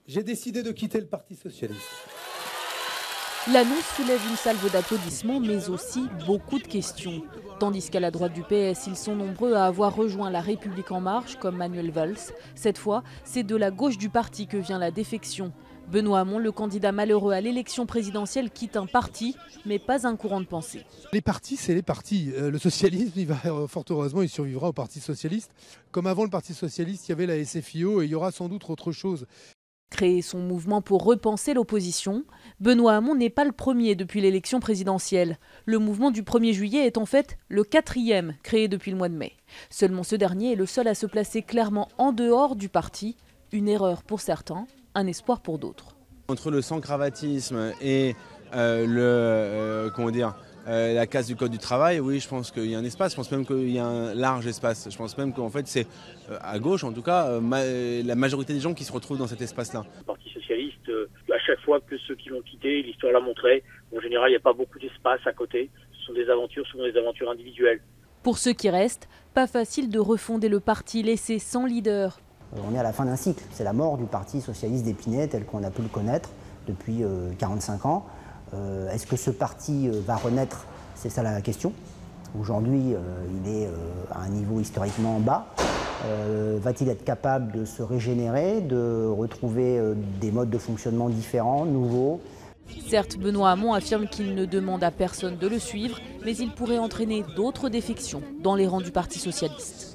j'ai décidé de quitter le Parti socialiste. L'annonce soulève une salve d'applaudissements, mais aussi beaucoup de questions. Tandis qu'à la droite du PS, ils sont nombreux à avoir rejoint La République En Marche, comme Manuel Valls. Cette fois, c'est de la gauche du parti que vient la défection. Benoît Hamon, le candidat malheureux à l'élection présidentielle, quitte un parti, mais pas un courant de pensée. Les partis, c'est les partis. Le socialisme, fort heureusement, il survivra au Parti socialiste. Comme avant le Parti socialiste, il y avait la SFIO et il y aura sans doute autre chose. Créer son mouvement pour repenser l'opposition, Benoît Hamon n'est pas le premier depuis l'élection présidentielle. Le mouvement du 1er juillet est en fait le 4e créé depuis le mois de mai. Seulement ce dernier est le seul à se placer clairement en dehors du parti. Une erreur pour certains, un espoir pour d'autres. Entre le sans-cravatisme et la casse du code du travail, oui, je pense qu'il y a un espace. Je pense même qu'il y a un large espace. Je pense même qu'en fait, c'est à gauche, en tout cas, la majorité des gens qui se retrouvent dans cet espace-là. Le Parti socialiste, à chaque fois que ceux qui l'ont quitté, l'histoire l'a montré, en général, il n'y a pas beaucoup d'espace à côté. Ce sont des aventures, souvent des aventures individuelles. Pour ceux qui restent, pas facile de refonder le parti laissé sans leader. On est à la fin d'un cycle. C'est la mort du Parti socialiste d'Épinay tel qu'on a pu le connaître depuis 45 ans. Est-ce que ce parti va renaître? C'est ça la question. Aujourd'hui, il est à un niveau historiquement bas. Va-t-il être capable de se régénérer, de retrouver des modes de fonctionnement différents, nouveaux? Certes, Benoît Hamon affirme qu'il ne demande à personne de le suivre, mais il pourrait entraîner d'autres défections dans les rangs du Parti socialiste.